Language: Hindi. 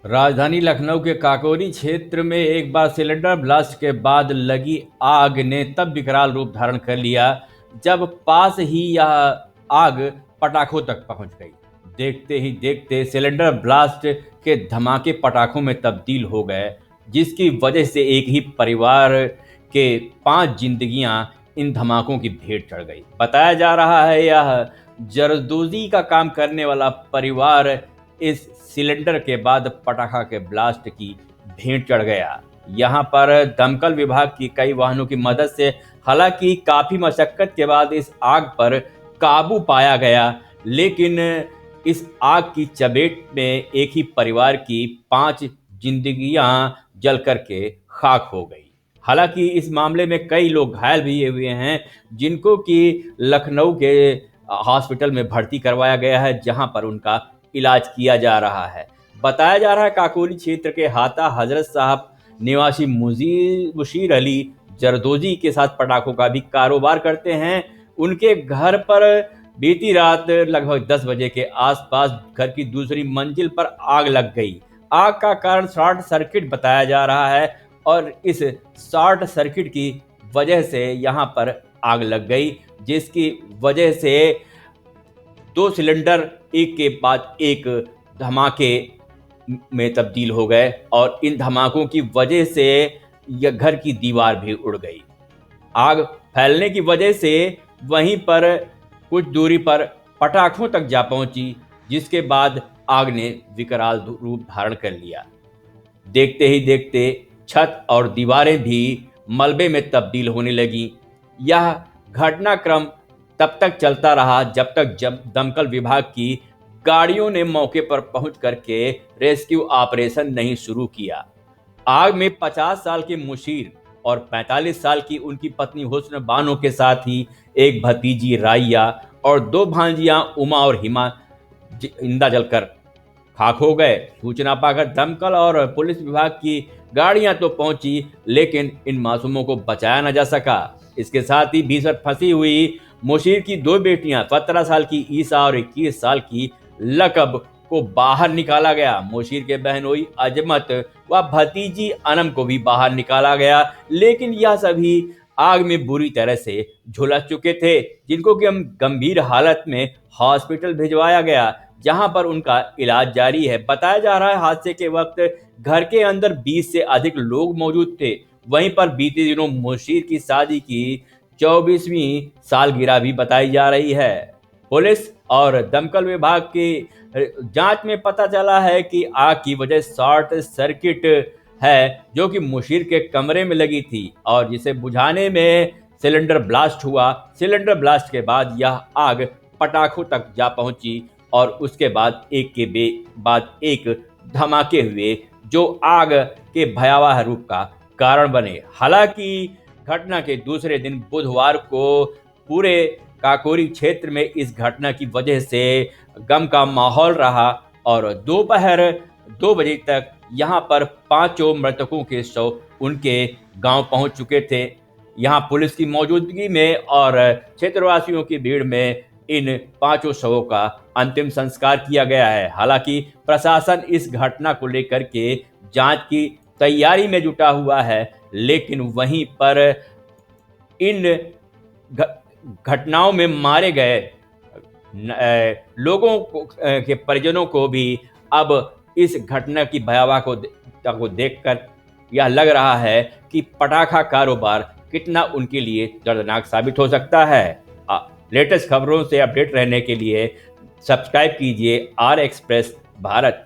राजधानी लखनऊ के काकोरी क्षेत्र में एक बार सिलेंडर ब्लास्ट के बाद लगी आग ने तब विकराल रूप धारण कर लिया जब पास ही यह आग पटाखों तक पहुंच गई। देखते ही देखते सिलेंडर ब्लास्ट के धमाके पटाखों में तब्दील हो गए, जिसकी वजह से एक ही परिवार के 5 जिंदगियां इन धमाकों की भेंट चढ़ गई। बताया जा रहा है यह जरदोजी का काम करने वाला परिवार इस सिलेंडर के बाद पटाखा के ब्लास्ट की भेंट चढ़ गया। यहाँ पर दमकल विभाग की कई वाहनों की मदद से हालांकि काफी मशक्कत के बाद इस आग पर काबू पाया गया, लेकिन इस आग की चपेट में एक ही परिवार की 5 जिंदगियां जल करके खाक हो गई। हालांकि इस मामले में कई लोग घायल भी हुए हैं, जिनको कि लखनऊ के हॉस्पिटल में भर्ती करवाया गया है, जहां पर उनका इलाज किया जा रहा है। बताया जा रहा है काकोरी क्षेत्र के हाता हजरत साहब निवासी मुशीर अली जरदोजी के साथ पटाखों का भी कारोबार करते हैं। उनके घर पर बीती रात लगभग 10 बजे के आसपास घर की दूसरी मंजिल पर आग लग गई। आग का कारण शॉर्ट सर्किट बताया जा रहा है और इस शॉर्ट सर्किट की वजह से यहाँ पर आग लग गई, जिसकी वजह से 2 सिलेंडर एक के बाद एक धमाके में तब्दील हो गए और इन धमाकों की वजह से यह घर की दीवार भी उड़ गई। आग फैलने की वजह से वहीं पर कुछ दूरी पर पटाखों तक जा पहुंची, जिसके बाद आग ने विकराल रूप धारण कर लिया। देखते ही देखते छत और दीवारें भी मलबे में तब्दील होने लगी। यह घटनाक्रम तब तक चलता रहा जब दमकल विभाग की गाड़ियों ने मौके पर पहुंच करके रेस्क्यू ऑपरेशन नहीं शुरू किया। आग में 50 साल के मुशीर और 45 साल की उनकी पत्नी हुस्न बानो के साथ ही एक भतीजी राइया और 2 भांजियां उमा और हिमा जिंदा जलकर खाक हो गए। सूचना पाकर दमकल और पुलिस विभाग की गाड़ियां तो पहुंची, लेकिन इन मासूमों को बचाया न जा सका। इसके साथ ही भीषण फंसी हुई मुशीर की 2 बेटियां 17 साल की ईसा और 21 साल की लकब को बाहर निकाला गया। मुशीर के बहनोई अजमत व भतीजी अनम को भी बाहर निकाला गया, लेकिन यह सभी आग में बुरी तरह से झुलस चुके थे, जिनको कि हम गंभीर हालत में हॉस्पिटल भिजवाया गया, जहां पर उनका इलाज जारी है। बताया जा रहा है हादसे के वक्त घर के अंदर 20 से अधिक लोग मौजूद थे। वहीं पर बीते दिनों मुशीर की शादी की 24वीं सालगिरह भी बताई जा रही है। पुलिस और दमकल विभाग की जांच में पता चला है कि आग की वजह शॉर्ट सर्किट है, जो कि मुशीर के कमरे में लगी थी और जिसे बुझाने में सिलेंडर ब्लास्ट हुआ। सिलेंडर ब्लास्ट के बाद यह आग पटाखों तक जा पहुंची और उसके बाद एक के बाद एक धमाके हुए, जो आग के भयावह रूप का कारण बने। हालांकि घटना के दूसरे दिन बुधवार को पूरे काकोरी क्षेत्र में इस घटना की वजह से गम का माहौल रहा और दोपहर 2 बजे तक यहाँ पर 5 मृतकों के शव उनके गांव पहुंच चुके थे। यहाँ पुलिस की मौजूदगी में और क्षेत्रवासियों की भीड़ में इन 5 शवों का अंतिम संस्कार किया गया है। हालांकि प्रशासन इस घटना को लेकर के जांच की तैयारी में जुटा हुआ है, लेकिन वहीं पर इन घटनाओं में मारे गए लोगों के परिजनों को भी अब इस घटना की भयावह को देखकर यह लग रहा है कि पटाखा कारोबार कितना उनके लिए दर्दनाक साबित हो सकता है। लेटेस्ट खबरों से अपडेट रहने के लिए सब्सक्राइब कीजिए आर एक्सप्रेस भारत।